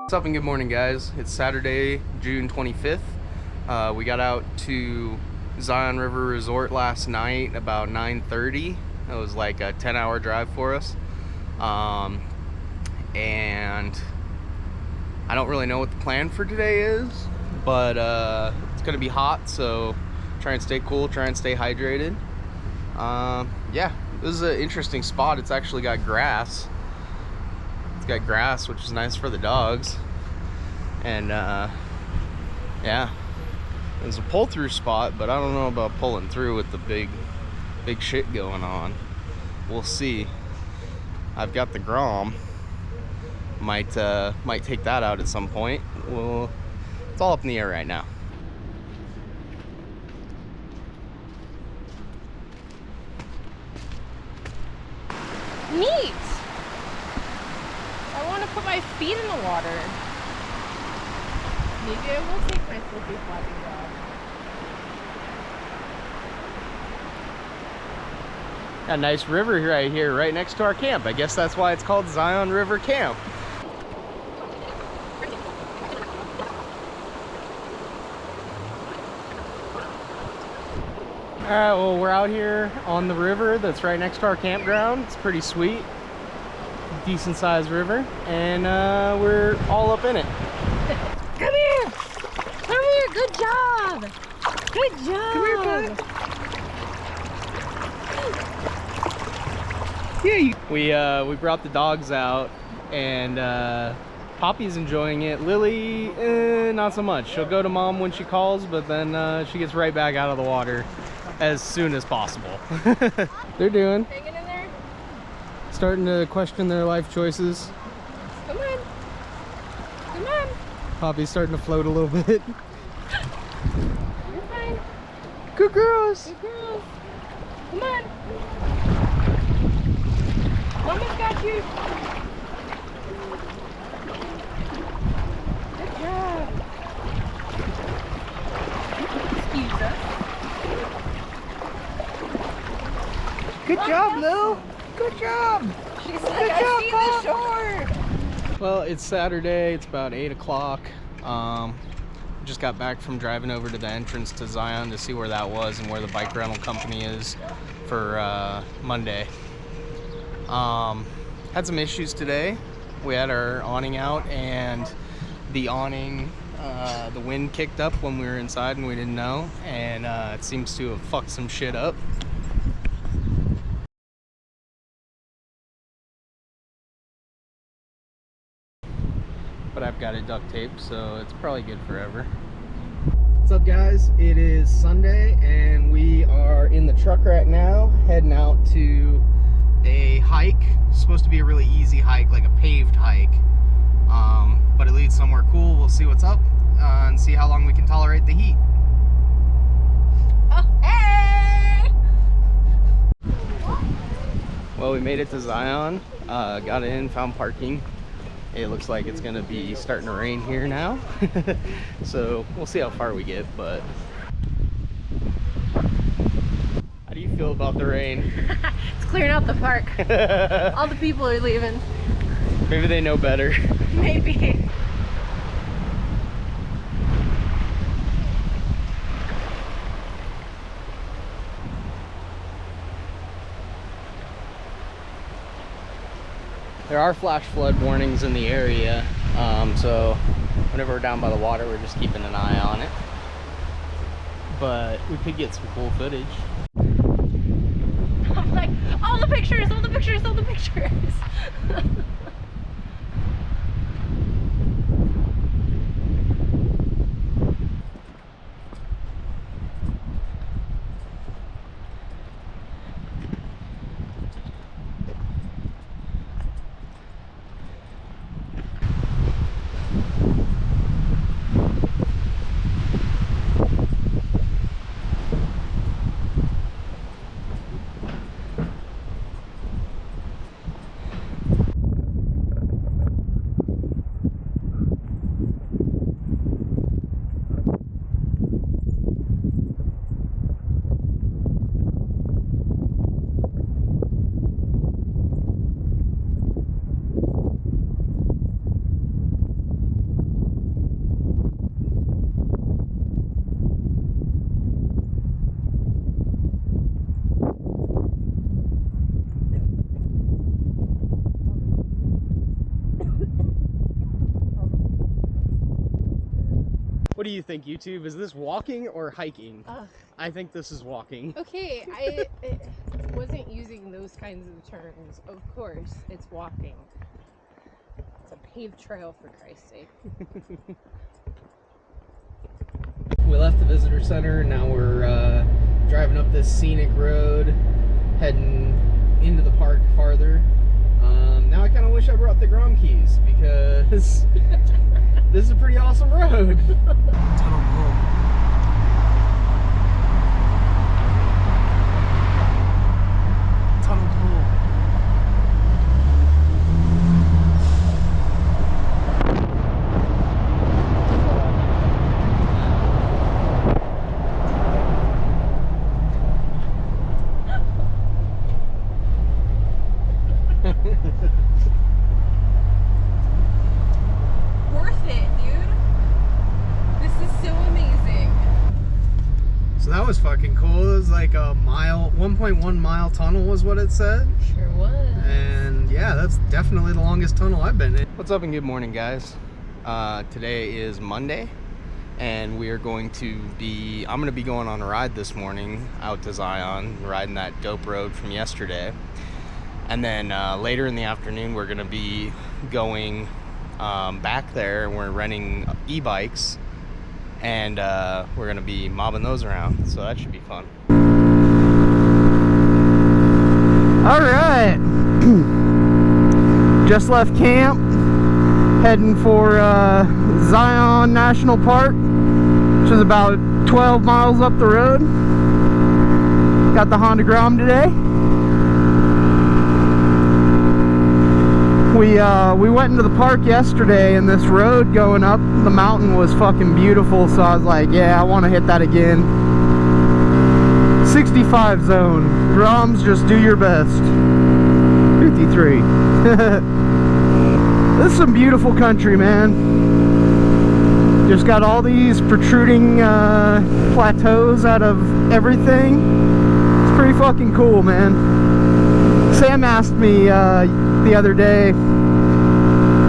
What's up and good morning, guys. It's Saturday, June 25th. We got out to Zion River Resort last night about 9:30. It was like a 10-hour drive for us. And I don't really know what the plan for today is, but it's gonna be hot, so try and stay cool, try and stay hydrated. Yeah, this is an interesting spot. It's actually got grass. It's got grass, which is nice for the dogs. And yeah, there's a pull-through spot, but I don't know about pulling through with the big shit going on. We'll see. I've got the Grom. Might take that out at some point. Well, it's all up in the air right now. Neat! I want to put my feet in the water. Maybe I will take my flippy floppy dog. Got a nice river right here, right next to our camp. I guess that's why it's called Zion River Camp. Alright, well, we're out here on the river that's right next to our campground. It's pretty sweet. Decent sized river. And we're all up in it. Come here! Come here! Good job! Good job! Come here, bud. Yeah, we brought the dogs out, and Poppy's enjoying it. Lily, not so much. She'll go to mom when she calls, but then she gets right back out of the water as soon as possible. They're doing. Hanging in there? Starting to question their life choices. Come on. Come on. Poppy's starting to float a little bit. You're fine. Good girls. Good girls. Come on. Mama's got you. Good job. Excuse us. Good job, Lil. Good job. She's like, I see the shore. Well, it's Saturday. It's about 8 o'clock. Just got back from driving over to the entrance to Zion to see where that was and where the bike rental company is for Monday. Had some issues today. We had our awning out, and the awning, the wind kicked up when we were inside and we didn't know, and it seems to have fucked some shit up. But I've got it duct taped, so it's probably good forever. What's up, guys? It is Sunday, and we are in the truck right now, heading out to a hike. It's supposed to be a really easy hike, like a paved hike, but it leads somewhere cool. We'll see what's up and see how long we can tolerate the heat. Oh, hey! Well, we made it to Zion, got in, found parking. It looks like it's gonna be starting to rain here now. So we'll see how far we get, but how do you feel about the rain? It's clearing out the park. All the people are leaving. Maybe they know better. Maybe. There are flash flood warnings in the area, so whenever we're down by the water, we're just keeping an eye on it. But we could get some cool footage. I'm like, all the pictures, all the pictures, all the pictures. What do you think, YouTube? Is this walking or hiking? I think this is walking. Okay, I wasn't using those kinds of terms. Of course, it's walking. It's a paved trail, for Christ's sake. We left the visitor center, now we're driving up this scenic road, heading into the park farther. Now I kind of wish I brought the Grom keys, because this is a pretty awesome road. Tunnel pull. Tunnel pull. Worth it, dude. This is so amazing. So that was fucking cool. It was like a mile, 1.1 mile tunnel was what it said. Sure was. And yeah, that's definitely the longest tunnel I've been in. What's up and good morning, guys. Today is Monday, and we are going to be, I'm going to be going on a ride this morning out to Zion, riding that dope road from yesterday. And then later in the afternoon, we're going to be going back there, and we're renting e-bikes, and we're going to be mobbing those around. So that should be fun. All right. Just left camp, heading for Zion National Park, which is about 12 miles up the road. Got the Honda Grom today. We went into the park yesterday, and this road going up the mountain was fucking beautiful, so I was like, yeah, I want to hit that again. 65 zone. Groms, just do your best. 53. This is some beautiful country, man. Just got all these protruding plateaus out of everything. It's pretty fucking cool, man. Sam asked me the other day,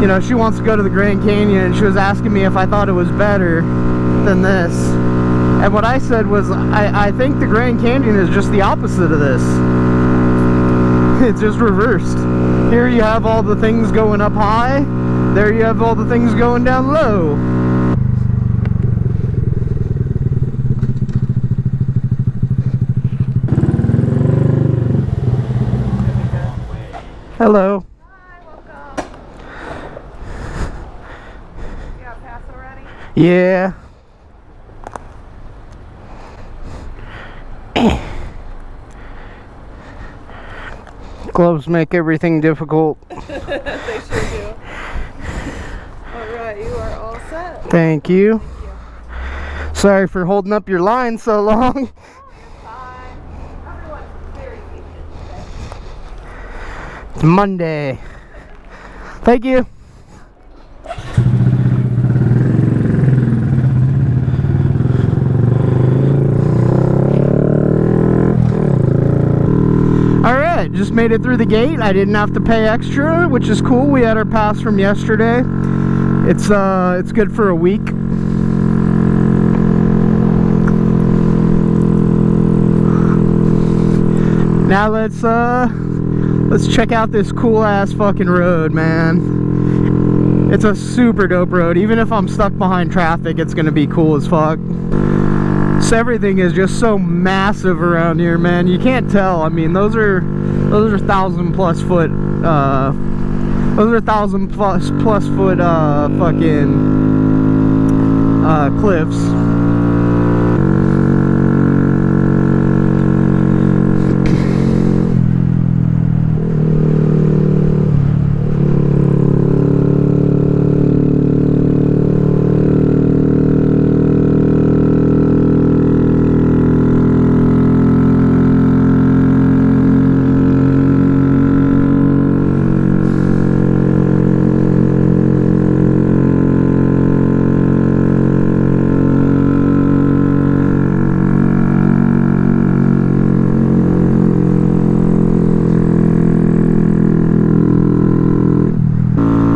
you know, she wants to go to the Grand Canyon, and she was asking me if I thought it was better than this. And what I said was, I think the Grand Canyon is just the opposite of this. It's just reversed. Here you have all the things going up high, there you have all the things going down low. Hello. Hi, welcome. You got pass already? Yeah. Gloves make everything difficult. They sure do. Alright, you are all set. Thank you. Thank you. Sorry for holding up your line so long. Bye. Everyone's very patient today. It's Monday. Thank you. Alright, just made it through the gate. I didn't have to pay extra, which is cool. We had our pass from yesterday. It's good for a week. Now let's check out this cool ass fucking road, man. It's a super dope road. Even if I'm stuck behind traffic, it's gonna be cool as fuck. So everything is just so massive around here, man. You can't tell. I mean, those are 1,000 plus foot those are 1,000 plus foot fucking cliffs.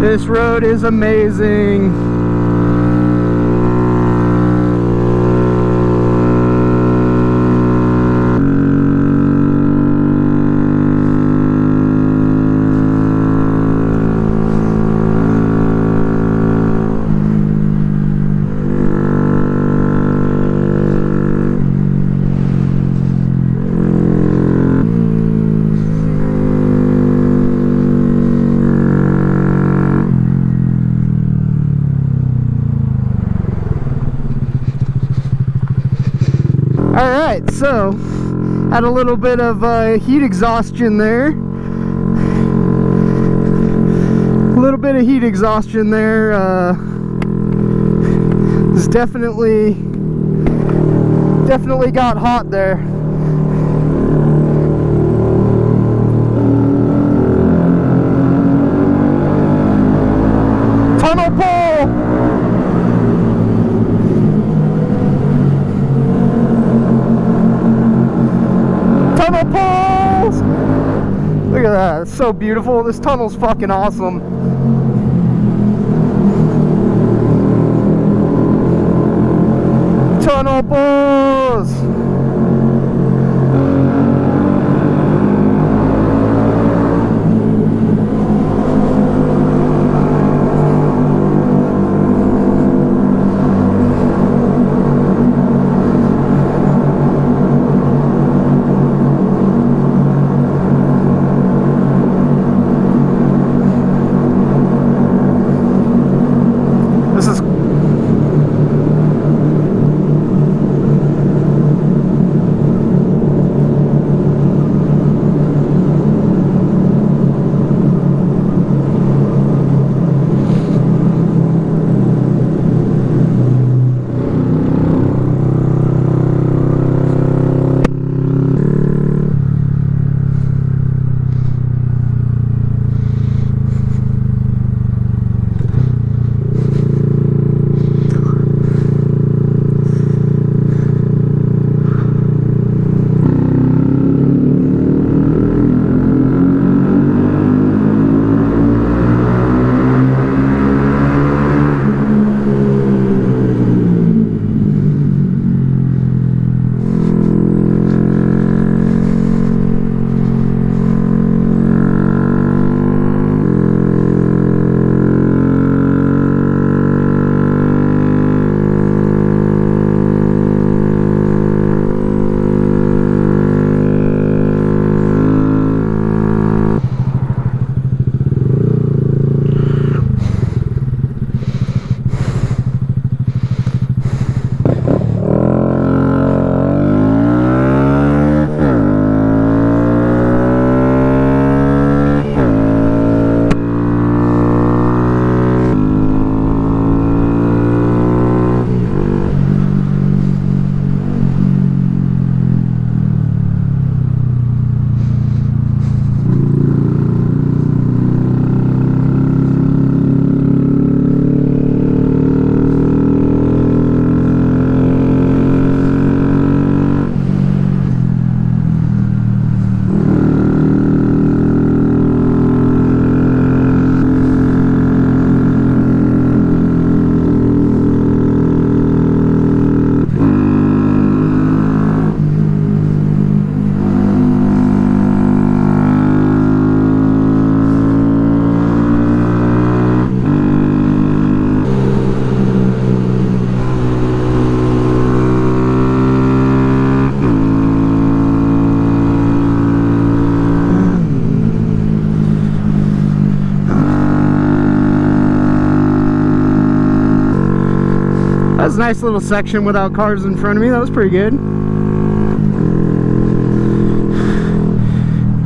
This road is amazing. Alright, so had a little bit of heat exhaustion there. A little bit of heat exhaustion there. It's definitely got hot there. Tunnel pole! Tunnel poles! Look at that, it's so beautiful. This tunnel's fucking awesome. Tunnel poles! That was a nice little section without cars in front of me. That was pretty good.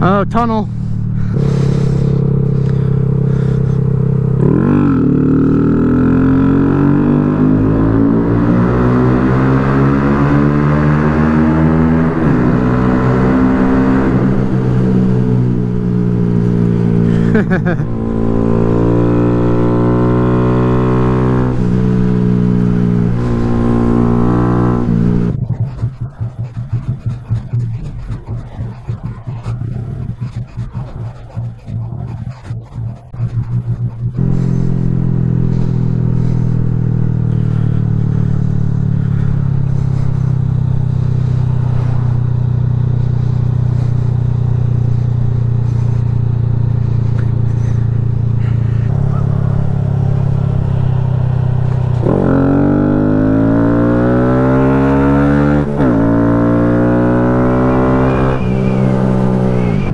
Oh, tunnel.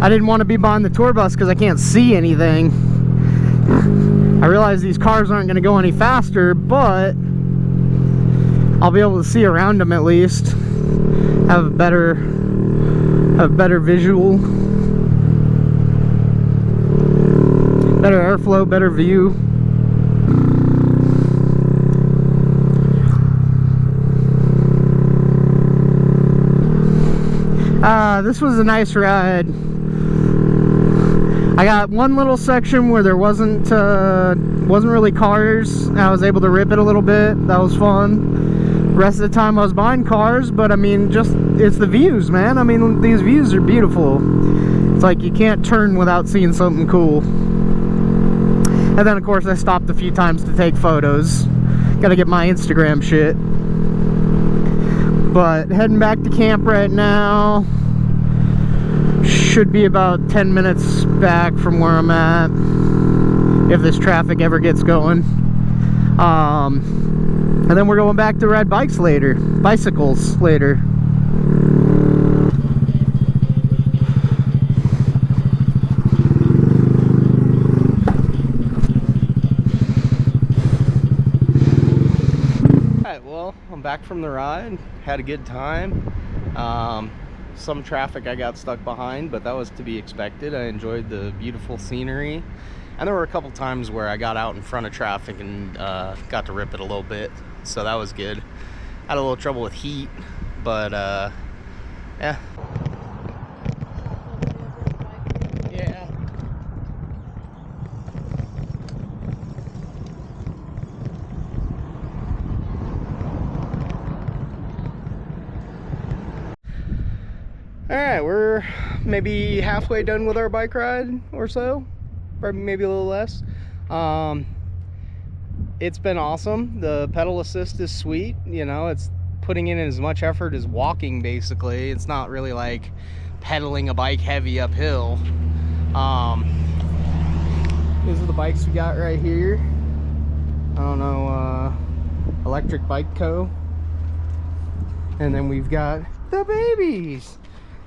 I didn't want to be behind the tour bus because I can't see anything. I realize these cars aren't going to go any faster, but I'll be able to see around them at least. have better visual, better airflow, better view. This was a nice ride. I got one little section where there wasn't really cars. I was able to rip it a little bit. That was fun. Rest of the time I was behind cars, but I mean, it's the views, man. I mean, these views are beautiful. It's like you can't turn without seeing something cool. And then of course I stopped a few times to take photos. Gotta get my Instagram shit. But heading back to camp right now. Should be about 10 minutes back from where I'm at, if this traffic ever gets going. And then we're going back to ride bicycles later. Alright, well, I'm back from the ride. Had a good time. Some traffic I got stuck behind, but that was to be expected. I enjoyed the beautiful scenery, and there were a couple times where I got out in front of traffic and got to rip it a little bit, so that was good. Had a little trouble with heat, but yeah. Yeah. Alright, we're maybe halfway done with our bike ride or so, or maybe a little less. It's been awesome. The pedal assist is sweet, you know, it's putting in as much effort as walking basically. It's not really like pedaling a bike heavy uphill. These are the bikes we got right here. I don't know, Electric Bike Co. And then we've got the babies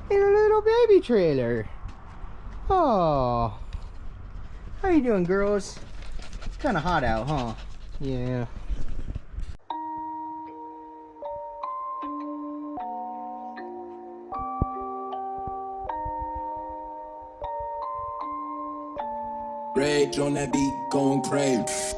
in a little baby trailer. Oh, how you doing, girls? It's kind of hot out, huh? Yeah. Rage on that beat, going crazy.